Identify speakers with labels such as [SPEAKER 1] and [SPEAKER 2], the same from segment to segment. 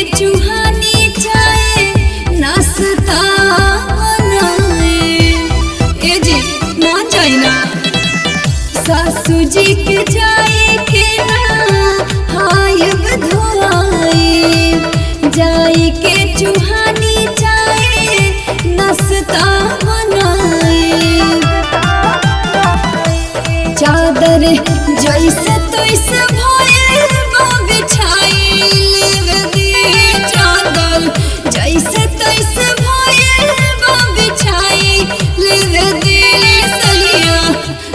[SPEAKER 1] चूहानी चाहे नाश्ता बनाए। ए जी ना जाए ना सासू जी के जाए के ना हाय बधुआए। जाए के चूहानी चाहे नाश्ता बनाए। चादर जैसे तैसे भइल बा बिछाइल दी। चादर जैसे तैसे भइल बा बिछाइल दी। सैया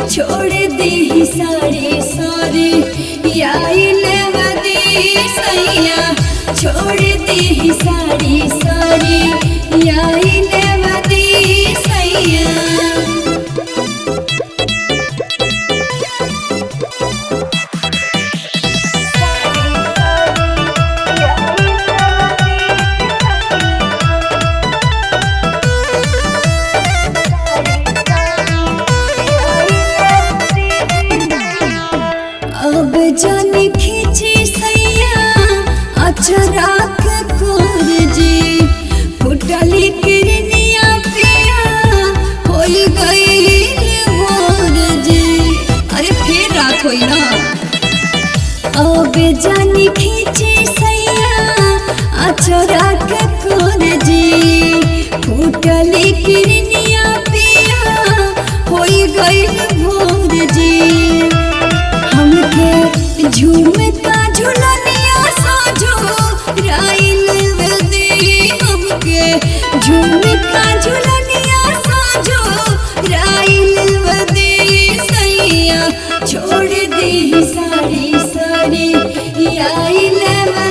[SPEAKER 1] छोड़ दी साड़ी साड़ी आइल दी। सैया छोड़ दी साड़ी साड़ी आइल दी। सैया अब जाने खींची सैया अचरा के कोर जी। फुटली किरनिया पिया होई गई भोर जी। अरे फिर रात होई ना। अब जाने खींची सैया अचरा के कोर जी। फुटली किरनिया पिया होई गई भोर जी। हमके झूमता झुलनिया साझो राइल दी। हमके झूमता झुलनिया साझो राइल दी। सैया छोड़ दी साड़ी साड़ी आइल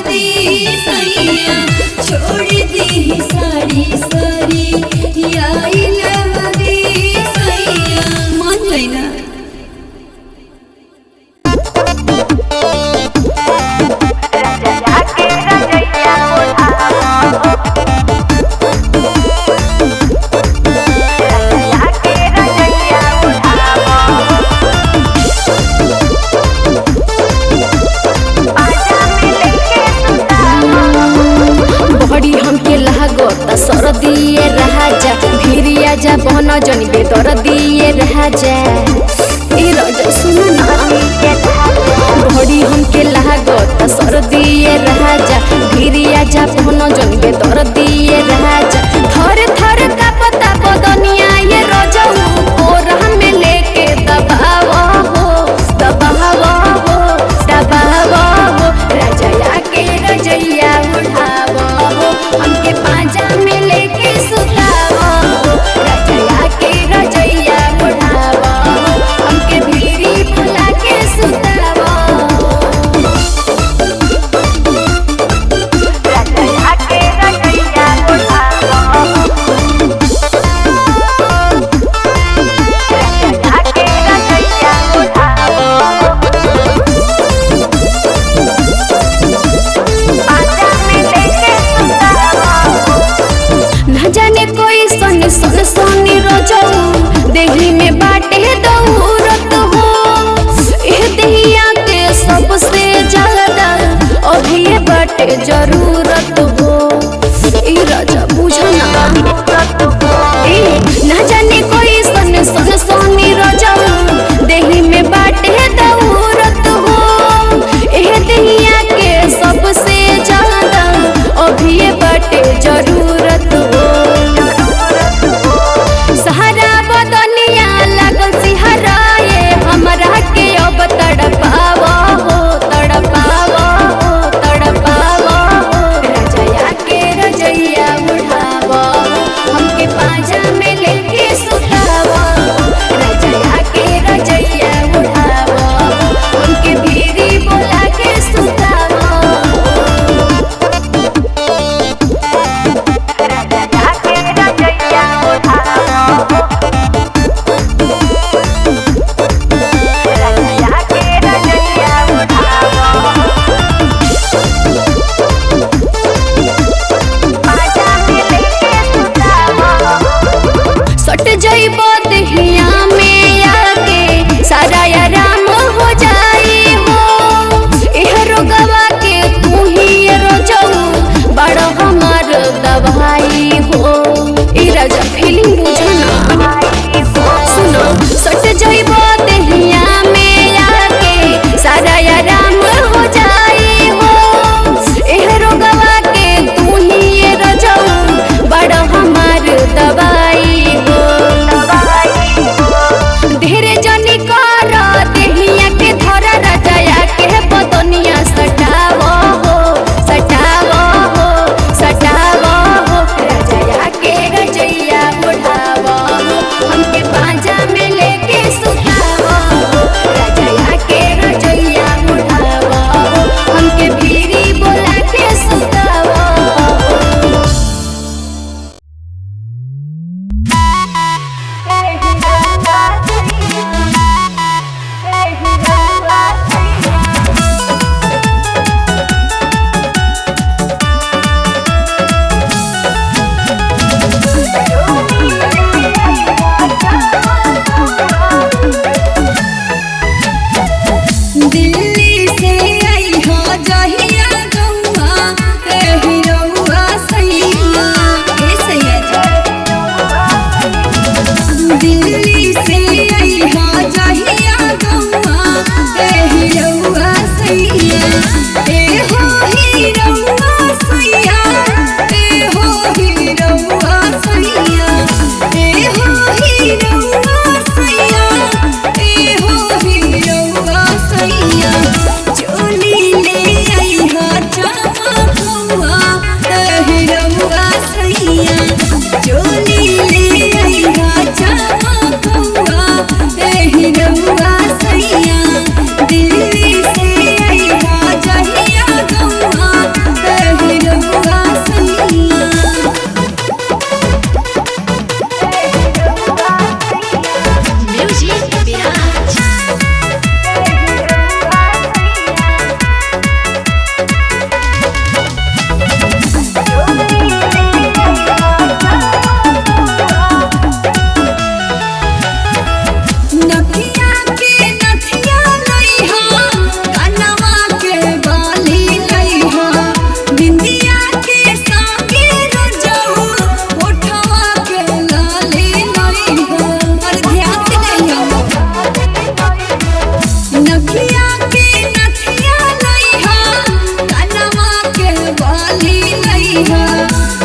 [SPEAKER 1] दी। सैया छोड़ दी साड़ी साड़ी आइल दी। सैया मान जाए ना।
[SPEAKER 2] सरदिए राजा भिरिया जा बहन जनी बेदर दिए राजा। ए राजा सुन ना घड़ी हमके लागत सरदिए राजा भिरिया जा बहन जनी बेदर दिए राजा। थर थर का पता बदनिया ये रजऊ और हमें लेके दबावा हो दबावा हो दबावा हो। राजा के रजैया उठावा हो हमके पाजा में लेके सुतावा हो। राजा के रजैया उठावा हो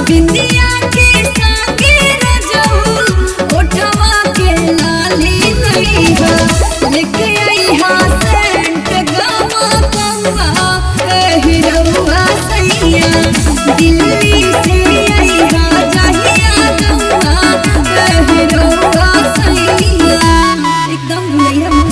[SPEAKER 1] बिंदिया के संगे रजऊ ओठवा के लाली लईहा लेके आईहा सेंट गवा कौआ एही रउआ सैया दिल्ली से आईहा जहिया गवा एही रउआ सैया एकदम भुलैया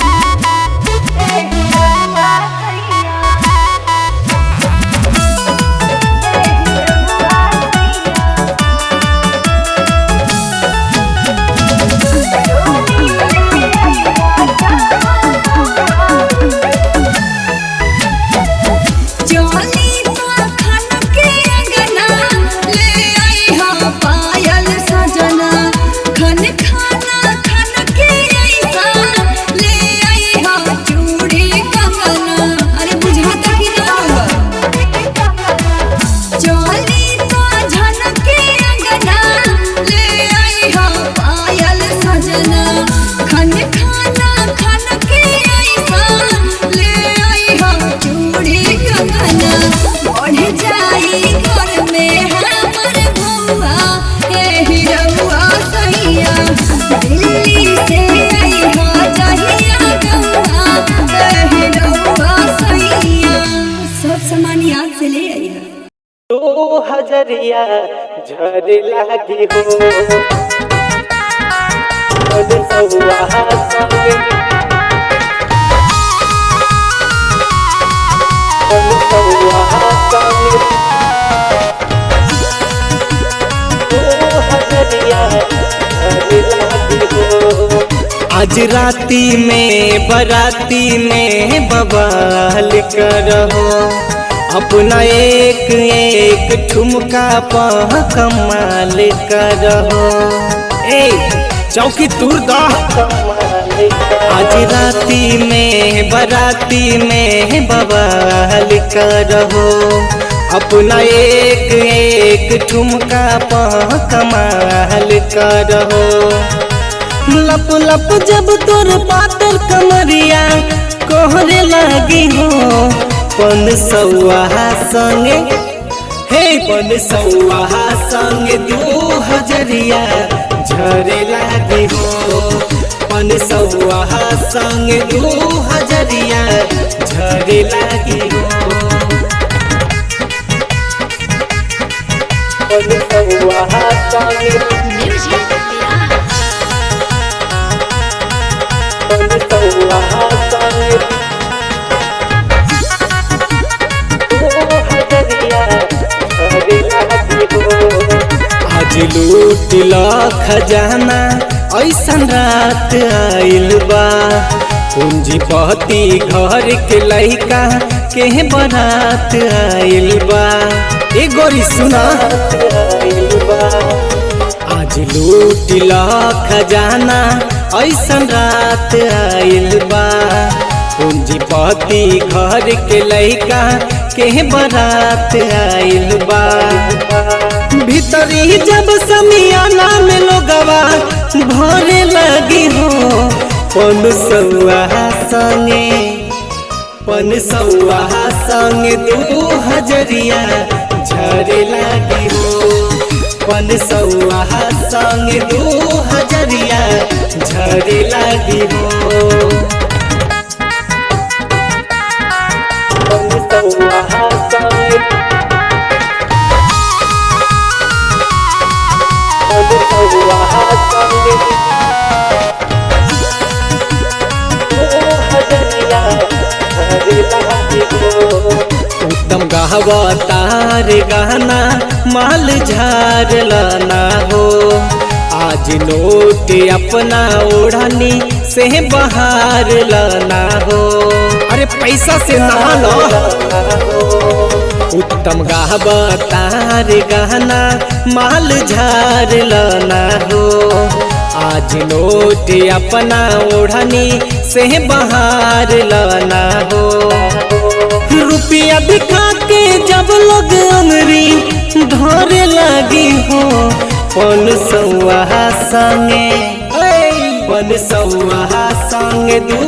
[SPEAKER 3] हजरिया झर लागी हो सौआ संगे सौआ संगे हजरिया झर लागी हो आज राती में बराती में बवाल करहो अपना एक एक ठुमका पह कमाल करहो ए चौकी तुर दा आज राती में बराती में बवाल करहो अपना एक एक ठुमका पह कमाल करहो लप लप जब तोर पातर कमरिया कोहरे लगी हो पन सौआ संगे हे पन सौआ संगे दू हजरिया झरे लागी हो पन सौआ संगे दू हजरिया झरे लागी हो पन सौआ संगे पन सौआ संगे आज लूटिल खजाना ऐसन रात आइल बा पूंजीपति घर के लइका के बारात आइल बा ए गोरी सुना आज लूटिल खजाना ऐसन रात आइल बा पूंजीपति घर के लइका के बारात आइल बा भीतरी जब समियाना में लोगवा भरे लगी हो पन सौआ संगे दू हजरिया झरे लगी हो पन सौआ संगे दू हजरिया झरे लगी हो पन सौआ संगे उत्तम गावतार गाना माल झार लाना हो आज नोट अपना ओढ़नी से बाहर लाना हो अरे पैसा से नहा लो उत्तम गावतार गाना माल झार लाना हो आज नोट अपना ओढ़नी से बाहर लाना हो रुपया दिखा के जब लोग अंगरी धरे लगी हो पन सौआ संगे दू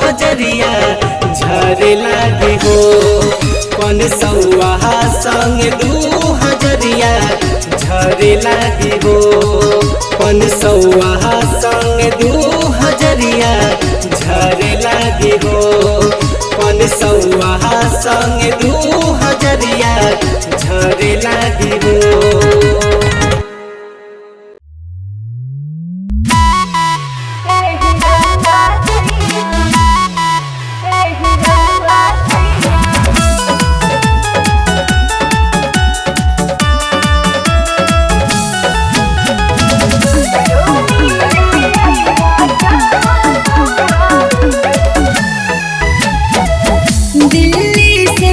[SPEAKER 3] हजरिया झरे लगी हो पन सौआ संगे दू हजरिया झरे झरे लागी हो 500 संग 2000 झरे लागी हो 500 संग 2000 झरे लागी हो।
[SPEAKER 1] दिल्ली से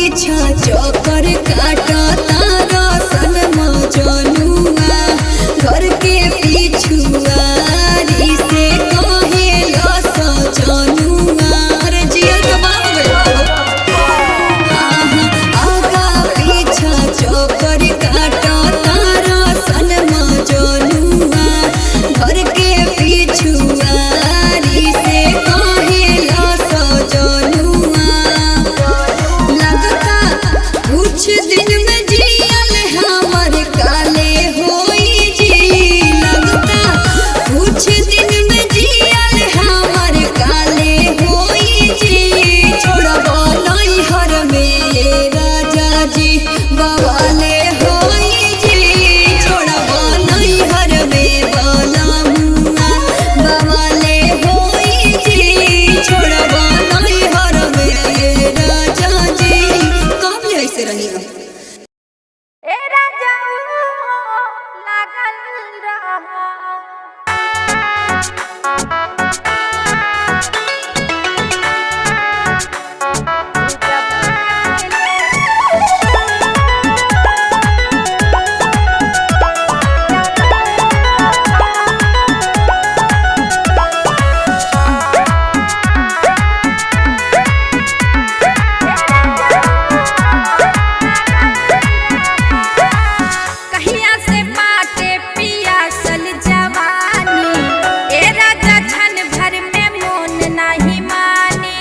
[SPEAKER 1] पीछा चौकर काटा तारा सनमा जनुआ घर के पिछुआरी से कहे लस जनुआ रे जियल के बाप आगा पीछा चौकर काटा तारा सनमा जनुआ घर के पिछुआरी से कहे लस जनुआ लगता कुछ दिन में जियल हमर काले होई जी लगता कुछ दिन में जियल हमर काले होई जी छोड़बो नहीं हर में राजा जी बवाले होई जी छोड़बो नहीं हर में बलमुआ बवाले होई जी छोड़बो नहीं हर में राजा जी कब ले ऐसे रही हो
[SPEAKER 2] ए राजा लागल रहा कहिया से बाटे पियासल जवानी ए राजा छन भर में मोन नहीं मानी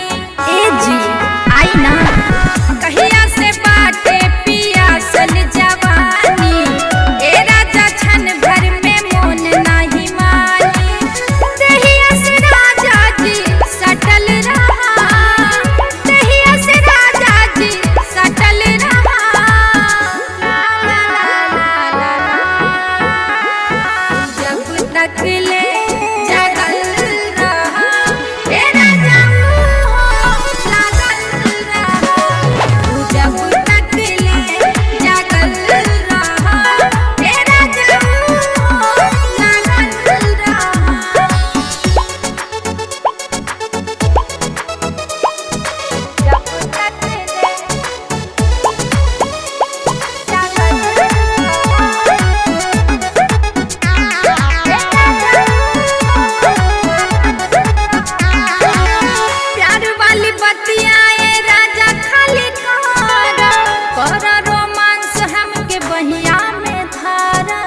[SPEAKER 2] ए जी आई ना कहिया से बाटे पियासल जवानी ए राजा छन भर में मोन नहीं मानी दहिया से राजा जी सटल रहा दहिया से राजा जी सटल रहा जब तक ले जागल रहा ए राजा लागल रहा जब तक ले जागल रहा ए राजा लागल रहा जब तक ले प्यार वाली बतियाए राजा खाली कर रोमांस हमके बहिया में धारा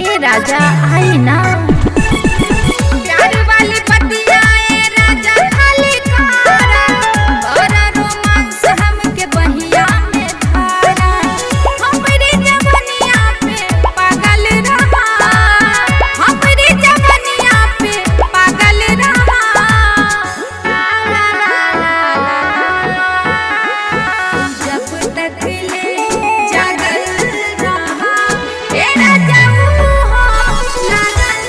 [SPEAKER 2] ए राजा आई ना प्यार वाली बतियाए राजा खाली कर रोमांस हमके बहिया में धारा हमरी जवनिया पे पागल रहा हमरी जवनिया पे पागल रहा जब तक ले जागल रहा ए राजा लागल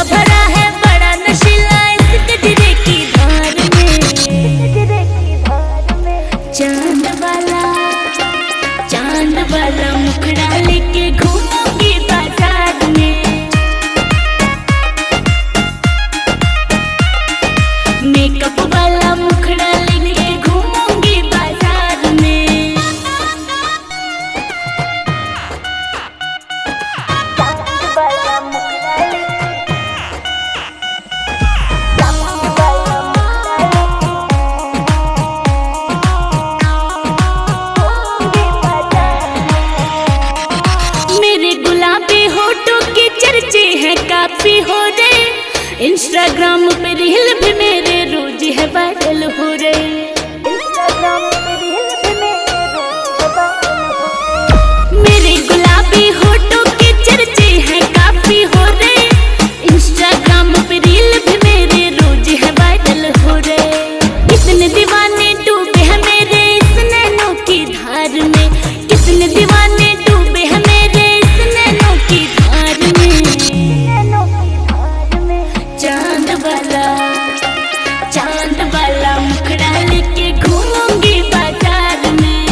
[SPEAKER 2] नशा भरा है बड़ा नशीला इस गजरे की धार में। चांद वाला मुखड़ा लेके घूमूंगी बाजार में। मेकअप वाला मुखड़ा लेके घूमूंगी बाजार में। मेरे गुलाबी होठों के चर्चे हैं काफी हो रहे। इंस्टाग्राम पे रील भी मेरे रोज है वायरल हो रहे। मेरे गुलाबी होठों के चर्चे हैं काफी हो रहे। इंस्टाग्राम पे रील भी मेरे रोज है वायरल हो रहे। कितने दीवाने डूबे हैं मेरे इस नैनों की धार में। कितने दीवाने डूबे हैं मेरे इस नैनों की धार में। चांद वाला मुखड़ा लेके घूमूंगी बाजार में।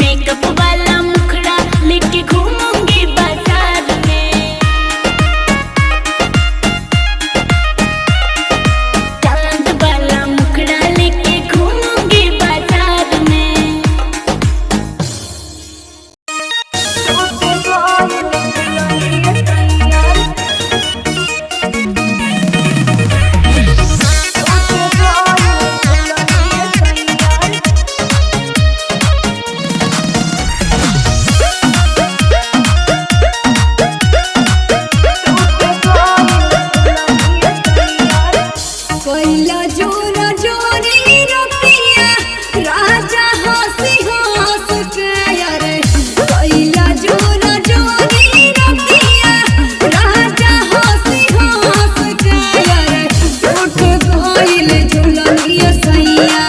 [SPEAKER 2] मेकअप वाला मुखड़ा लेके घूमूंगी बाजार में। चांद वाला मुखड़ा लेके घूमूंगी बाजार में।
[SPEAKER 1] कोइला जोरा जोरी रतिया राजा हंसी हंस के अरे कोइला जोरा जोरी रतिया राजा हंसी हंस के अरे टूट गइल झुलनिया सैया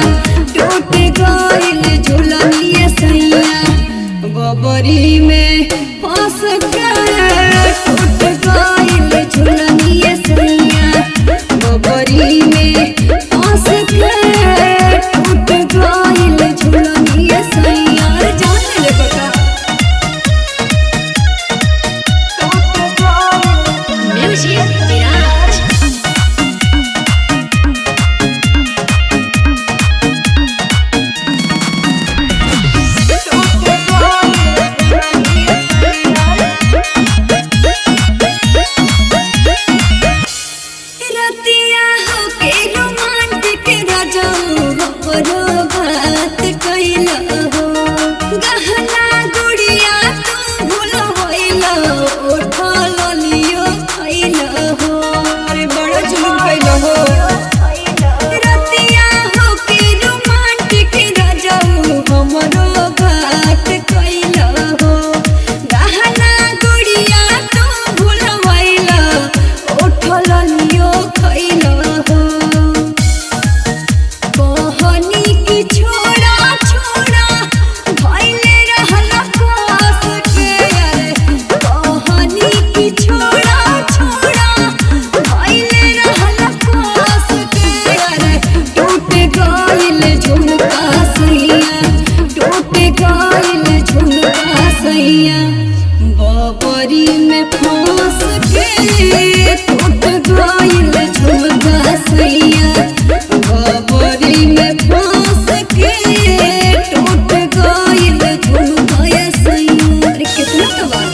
[SPEAKER 1] टूट गइल झुलनिया सैया बबरी में फंस के टूट गइल झुलनिया सैया बबरी में फंस के टूट गइल झुलनिया सैया। जान ले बेटा
[SPEAKER 2] म्यूजिक विराज।
[SPEAKER 1] रतिया होके रोमांटिक राजाऊ हमरो बात कइला हो। गहना गुड़िया तू भूल होइला उठल लियो खइला हो। अरे बड़ा जुलूम कइला हो। रतिया होके रोमांटिक राजाऊ हमरो बात कइला हो। गहना गुड़िया तू भूल होइला उठल लियो खइला हो। कहनी की छोड़ा छोड़ा भइले रहल कोस के अरे कहनी की छोड़ा छोड़ा भइले रहल कोस के अरे टूट गइल झुमका सैया टूट गइल झुमका सैया बबरी में फंस के टूट गइल झुमका सैया बबरी में फंस के टूट गइल झुमका सैया। अरे कितना तबाह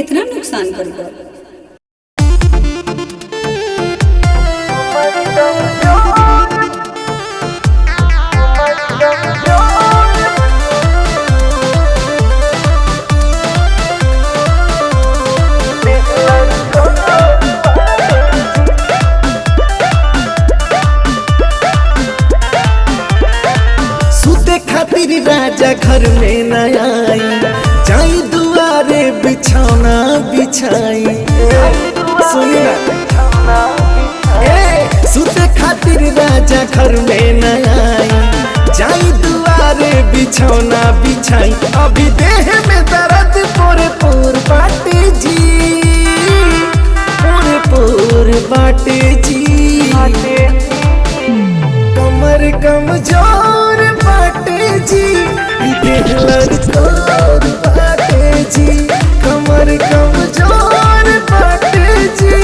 [SPEAKER 1] कितना नुकसान करबो।
[SPEAKER 3] राजा घर में न आई, जाई दुआरे बिछौना बिछाई। सुनना सुते खातिर राजा घर में न आई, जाई दुआरे बिछौना बिछाई। अभी देह में दर्द पूरे पूर बाटे जी, पूरे पूर बाटे जी। कमर कमजोर बाटे जी, देहलर तोर बाटे जी। कमर कमजोर बाटे जी,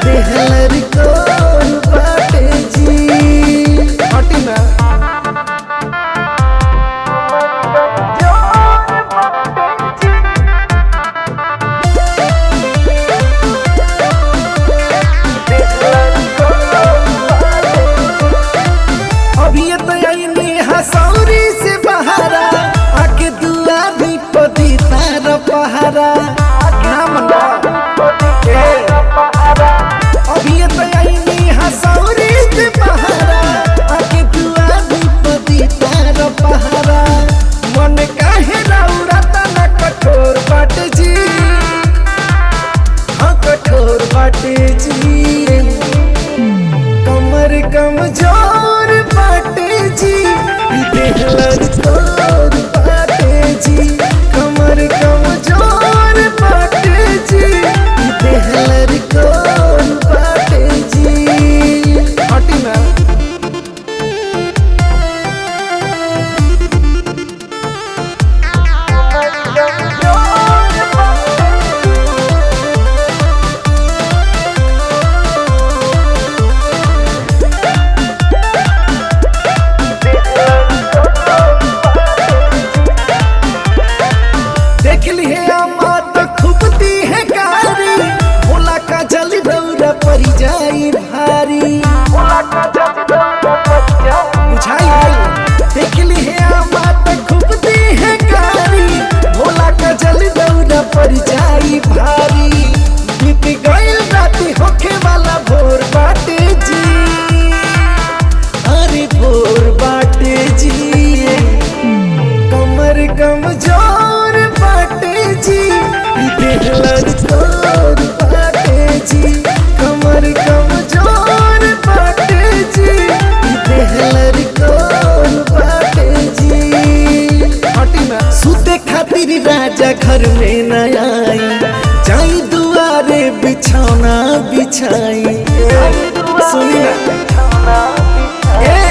[SPEAKER 3] देहलर तोर बाटे जी। हटी ना हसौरी से बहारा, आके दुआ भी पदी तार पहारा। अभी तो हसौरी से बहारा, आके दुआ भी पदी तार पहारा। मन काहे रौरा तना कठोर बाटे जी, हाँ कठोर बाटे जी। कमर कमजोर बाटे जी, देहलर तोर बाटे जी। कमर कमजोर बाटे जी, देहलर तोर बाटे जी। हटी ना परी जाई भारी। देख ली है बात खूब दी है कारी, भोला का जल दौड़ा परी जाई भारी। बीत गईल राती होखे वाला भोर बाटे जी, अरे भोर बाटे जी। कमर कमजोर बाटे जी, देहलर तोर बाटे जी। कमर कमजोर बाटे जी, देहलर तोर बाटे जी। हटी ना सुते खातिर राजा घर में न आई, जाई दुआरे बिछौना बिछाई। सुनी ना